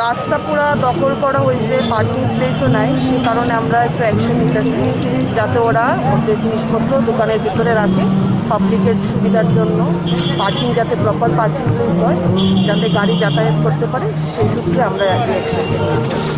রাস্তা পুরা দখল করা হয়েছে, পার্কিং প্লেসও নাই, সে কারণে আমরা একটু অ্যাকশন নিতেছি যাতে ওরা ওদের জিনিসপত্র দোকানের ভিতরে রাখে পাবলিকের সুবিধার জন্য, পার্কিং যাতে প্রপার পার্কিং প্লেস হয়, যাতে গাড়ি যাতায়াত করতে পারে, সেই সূত্রে আমরা অ্যাকশন নিয়েছি।